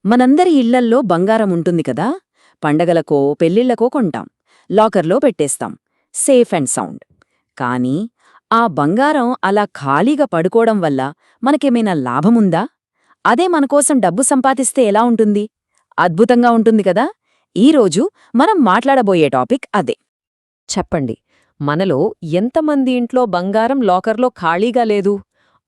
మనందరి ఇళ్లల్లో బంగారం ఉంటుంది కదా. పండగలకో పెళ్ళిళ్లకో కొంటాం, లాకర్లో పెట్టేస్తాం, సేఫ్ అండ్ సౌండ్. కానీ ఆ బంగారం అలా ఖాళీగా పడుకోవడం వల్ల మనకేమైనా లాభముందా? అదే మనకోసం డబ్బు సంపాదిస్తే ఎలా ఉంటుంది? అద్భుతంగా ఉంటుంది కదా. ఈరోజు మనం మాట్లాడబోయే టాపిక్ అదే. చెప్పండి, మనలో ఎంతమంది ఇంట్లో బంగారం లాకర్లో ఖాళీగా లేదు?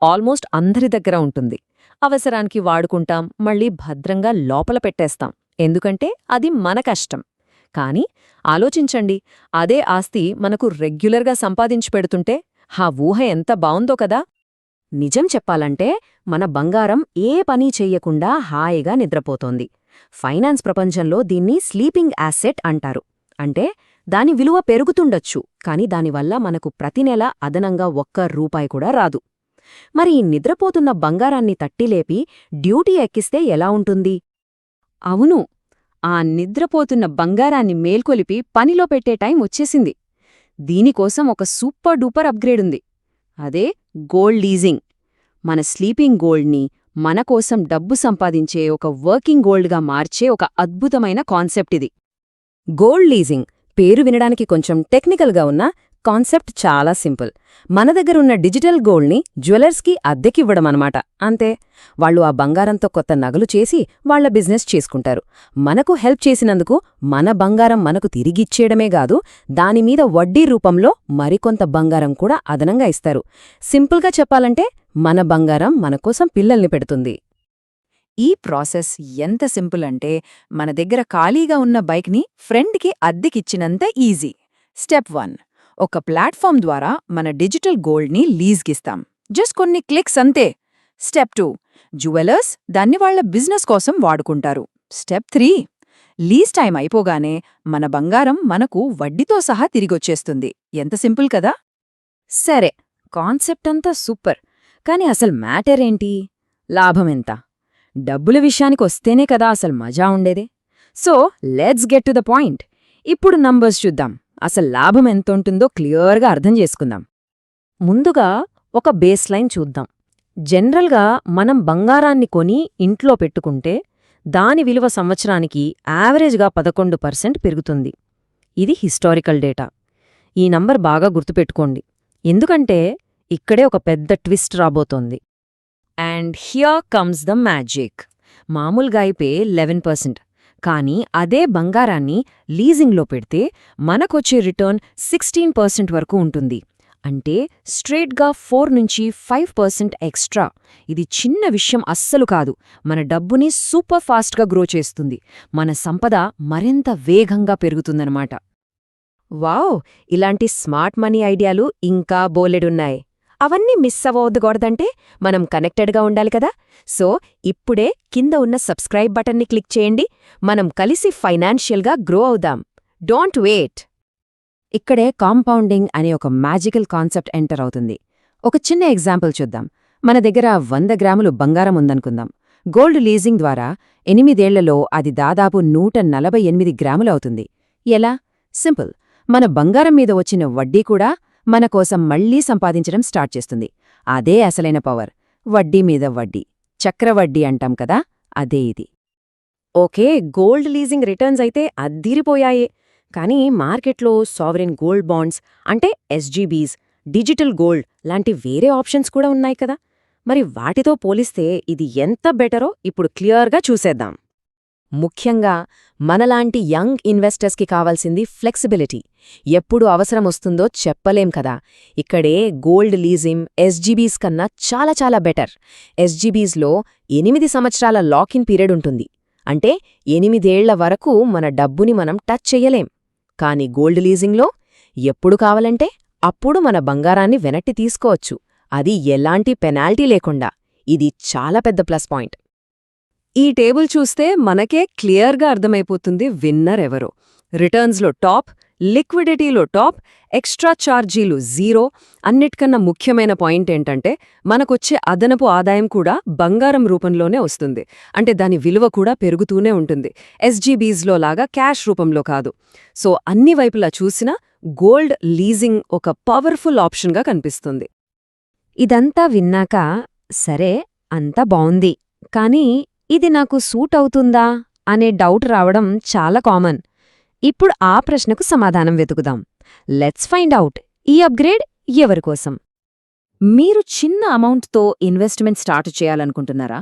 ఆల్మోస్ట్ అందరి దగ్గర ఉంటుంది. అవసరానికి వాడుకుంటాం, మళ్ళీ భద్రంగా లోపల పెట్టేస్తాం, ఎందుకంటే అది మన కష్టం. కాని ఆలోచించండి, అదే ఆస్తి మనకు రెగ్యులర్గా సంపాదించి పెడుతుంటే ఆ ఊహ ఎంత బావుందో కదా. నిజం చెప్పాలంటే మన బంగారం ఏ పనీ చెయ్యకుండా హాయిగా నిద్రపోతోంది. ఫైనాన్స్ ప్రపంచంలో దీన్ని స్లీపింగ్ యాసెట్ అంటారు. అంటే దాని విలువ పెరుగుతుండొచ్చు, కాని దానివల్ల మనకు ప్రతి నెల అదనంగా ఒక్క రూపాయి కూడా రాదు. మరి ఈ నిద్రపోతున్న బంగారాన్ని తట్టిలేపి డ్యూటీ ఎక్కిస్తే ఎలా ఉంటుంది? అవును, ఆ నిద్రపోతున్న బంగారాన్ని మేల్కొలిపి పనిలో పెట్టే టైం వచ్చేసింది. దీనికోసం ఒక సూపర్ డూపర్ అప్గ్రేడ్ ఉంది. అదే గోల్డ్ లీజింగ్. మన స్లీపింగ్ గోల్డ్ని మనకోసం డబ్బు సంపాదించే ఒక వర్కింగ్ గోల్డ్గా మార్చే ఒక అద్భుతమైన కాన్సెప్ట్ ఇది. గోల్డ్ లీజింగ్ పేరు వినడానికి కొంచెం టెక్నికల్గా ఉన్నా కాన్సెప్ట్ చాలా సింపుల్. మన దగ్గరున్న డిజిటల్ గోల్డ్ని జ్యువెలర్స్కి అద్దెకివ్వడమన్నమాట. అంతే. వాళ్ళు ఆ బంగారంతో కొత్త నగలు చేసి వాళ్ల బిజినెస్ చేసుకుంటారు. మనకు హెల్ప్ చేసినందుకు మన బంగారం మనకు తిరిగిచ్చేయడమే కాదు, దానిమీద వడ్డీ రూపంలో మరికొంత బంగారం కూడా అదనంగా ఇస్తారు. సింపుల్గా చెప్పాలంటే మన బంగారం మనకోసం పిల్లల్ని పెడుతుంది. ఈ ప్రాసెస్ ఎంత సింపుల్ అంటే మన దగ్గర ఖాళీగా ఉన్న బైక్ని ఫ్రెండ్కి అద్దెకిచ్చినంత ఈజీ. స్టెప్ 1, ఒక ప్లాట్ఫామ్ ద్వారా మన డిజిటల్ గోల్డ్ని లీజ్గిస్తాం. జస్ట్ కొన్ని క్లిక్స్ అంతే. స్టెప్ 2, జ్యువెలర్స్ దాన్ని వాళ్ల బిజినెస్ కోసం వాడుకుంటారు. స్టెప్ 3, లీజ్ టైం అయిపోగానే మన బంగారం మనకు వడ్డీతో సహా తిరిగొచ్చేస్తుంది. ఎంత సింపుల్ కదా. సరే, కాన్సెప్ట్ అంతా సూపర్. కాని అసలు మ్యాటర్ ఏంటి? లాభమెంత? డబ్బుల విషయానికొస్తేనే కదా అసలు మజా ఉండేదే. So let's get to the point. ఇప్పుడు నంబర్స్ చూద్దాం. అసలు లాభం ఎంతుంటుందో క్లియర్గా అర్థం చేసుకుందాం. ముందుగా ఒక బేస్ లైన్ చూద్దాం. జనరల్గా మనం బంగారాన్ని కొని ఇంట్లో పెట్టుకుంటే దాని విలువ సంవత్సరానికి యావరేజ్గా 11% పెరుగుతుంది. ఇది హిస్టారికల్ డేటా. ఈ నంబర్ బాగా గుర్తుపెట్టుకోండి, ఎందుకంటే ఇక్కడే ఒక పెద్ద ట్విస్ట్ రాబోతోంది. And here comes the magic. మామూలుగా అయితే 11%, కానీ అదే బంగారాన్ని లీజింగ్లో పెడితే మనకొచ్చే రిటర్న్ 16% వరకు ఉంటుంది. అంటే స్ట్రేట్గా 4 నుంచి 5% ఎక్స్ట్రా. ఇది చిన్న విషయం అస్సలు కాదు. మన డబ్బుని సూపర్ ఫాస్ట్గా గ్రో చేస్తుంది. మన సంపద మరింత వేగంగా పెరుగుతుందన్నమాట. వావ్, ఇలాంటి స్మార్ట్ మనీ ఐడియాలు ఇంకా బోలెడున్నాయి. అవన్నీ మిస్ అవ్వవద్దుకూడదంటే మనం కనెక్టెడ్గా ఉండాలి కదా. సో ఇప్పుడే కింద ఉన్న సబ్స్క్రైబ్ బటన్ని క్లిక్ చేయండి. మనం కలిసి ఫైనాన్షియల్గా గ్రో అవుదాం. Don't wait. ఇక్కడే కాంపౌండింగ్ అనే ఒక మ్యాజికల్ కాన్సెప్ట్ ఎంటర్ అవుతుంది. ఒక చిన్న ఎగ్జాంపుల్ చూద్దాం. మన దగ్గర 100 గ్రాములు బంగారం ఉందనుకుందాం. గోల్డ్ లీజింగ్ ద్వారా 8 ఏళ్లలో అది దాదాపు 148 గ్రాములు అవుతుంది. ఎలా? సింపుల్. మన బంగారం మీద వచ్చిన వడ్డీ కూడా మన కోసం మళ్లీ సంపాదించడం స్టార్ట్ చేస్తుంది. అదే అసలైన పవర్. వడ్డీ మీద వడ్డీ, చక్రవడ్డీ అంటాం కదా, అదే ఇది. ఓకే, గోల్డ్ లీజింగ్ రిటర్న్స్ అయితే అద్దిరిపోయాయే. కానీ మార్కెట్లో సావరెన్ గోల్డ్ బాండ్స్ అంటే ఎస్జీబీస్, డిజిటల్ గోల్డ్ లాంటి వేరే ఆప్షన్స్ కూడా ఉన్నాయి కదా. మరి వాటితో పోలిస్తే ఇది ఎంత బెటరో ఇప్పుడు క్లియర్గా చూసేద్దాం. ముఖ్యంగా మనలాంటి యంగ్ ఇన్వెస్టర్స్కి కావాల్సింది ఫ్లెక్సిబిలిటీ. ఎప్పుడు అవసరమొస్తుందో చెప్పలేం కదా. ఇక్కడే గోల్డ్ లీజింగ్ ఎస్జీబీస్ కన్నా చాలా చాలా బెటర్. ఎస్జీబీస్లో 8 సంవత్సరాల లాకిన్ పీరియడ్ ఉంటుంది. అంటే 8 ఏళ్ల వరకు మన డబ్బుని మనం టచ్ చెయ్యలేం. కాని గోల్డ్ లీజింగ్లో ఎప్పుడు కావాలంటే అప్పుడు మన బంగారాన్ని వెనక్కి తీసుకోవచ్చు. అది ఎలాంటి పెనాల్టీ లేకుండా. ఇది చాలా పెద్ద ప్లస్ పాయింట్. ఈ టేబుల్ చూస్తే మనకే క్లియర్గా అర్థమైపోతుంది విన్నర్ ఎవరో. రిటర్న్స్లో టాప్, లిక్విడిటీలో టాప్, ఎక్స్ట్రా ఛార్జీలు 0. అన్నిటికన్నా ముఖ్యమైన పాయింట్ ఏంటంటే మనకొచ్చే అదనపు ఆదాయం కూడా బంగారం రూపంలోనే వస్తుంది. అంటే దాని విలువ కూడా పెరుగుతూనే ఉంటుంది. ఎస్జీబీస్లో లాగా క్యాష్ రూపంలో కాదు. సో అన్ని వైపులా చూసినా గోల్డ్ లీజింగ్ ఒక పవర్ఫుల్ ఆప్షన్గా కనిపిస్తుంది. ఇదంతా విన్నాక సరే, అంతా బావుంది, కానీ ఇది నాకు సూట్ అవుతుందా అనే డౌట్ రావడం చాలా కామన్. ఇప్పుడు ఆ ప్రశ్నకు సమాధానం వెతుకుదాం. లెట్స్ ఫైండ్ అవుట్ ఈ అప్గ్రేడ్ ఎవరికోసం. మీరు చిన్న అమౌంట్తో ఇన్వెస్ట్మెంట్ స్టార్ట్ చేయాలనుకుంటున్నారా?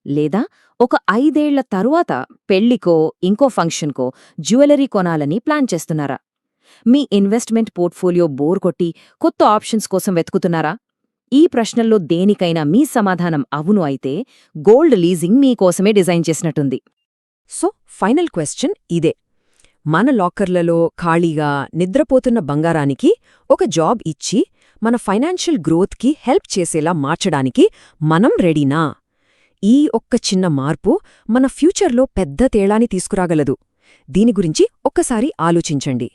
లేదా ఒక 5 ఏళ్ల తరువాత పెళ్లికో ఇంకో ఫంక్షన్కో జ్యువెలరీ కొనాలని ప్లాన్ చేస్తున్నారా? మీ ఇన్వెస్ట్మెంట్ పోర్ట్ఫోలియో బోర్ కొట్టి కొత్త ఆప్షన్స్ కోసం వెతుకుతున్నారా? ఈ ప్రశ్నల్లో దేనికైనా మీ సమాధానం అవును అయితే గోల్డ్ లీజింగ్ మీకోసమే డిజైన్ చేసినట్టుంది. సో ఫైనల్ క్వశ్చన్ ఇదే. మన లాకర్లలో ఖాళీగా నిద్రపోతున్న బంగారానికి ఒక జాబ్ ఇచ్చి మన ఫైనాన్షియల్ గ్రోత్కి హెల్ప్ చేసేలా మార్చడానికి మనం రెడీనా? ఈ ఒక్క చిన్న మార్పు మన ఫ్యూచర్లో పెద్ద తేడాని తీసుకురాగలదు. దీని గురించి ఒక్కసారి ఆలోచించండి.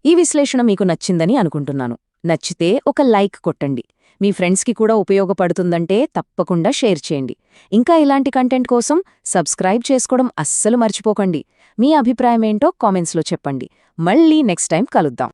ఈ విశ్లేషణ మీకు నచ్చిందని అనుకుంటున్నాను. నచ్చితే ఒక లైక్ కొట్టండి. మీ ఫ్రెండ్స్కి కూడా ఉపయోగపడుతుందంటే తప్పకుండా షేర్ చేయండి. ఇంకా ఇలాంటి కంటెంట్ కోసం సబ్స్క్రైబ్ చేసుకోవడం అస్సలు మర్చిపోకండి. మీ అభిప్రాయమేంటో కామెంట్స్లో చెప్పండి. మళ్ళీ నెక్స్ట్ టైం కలుద్దాం.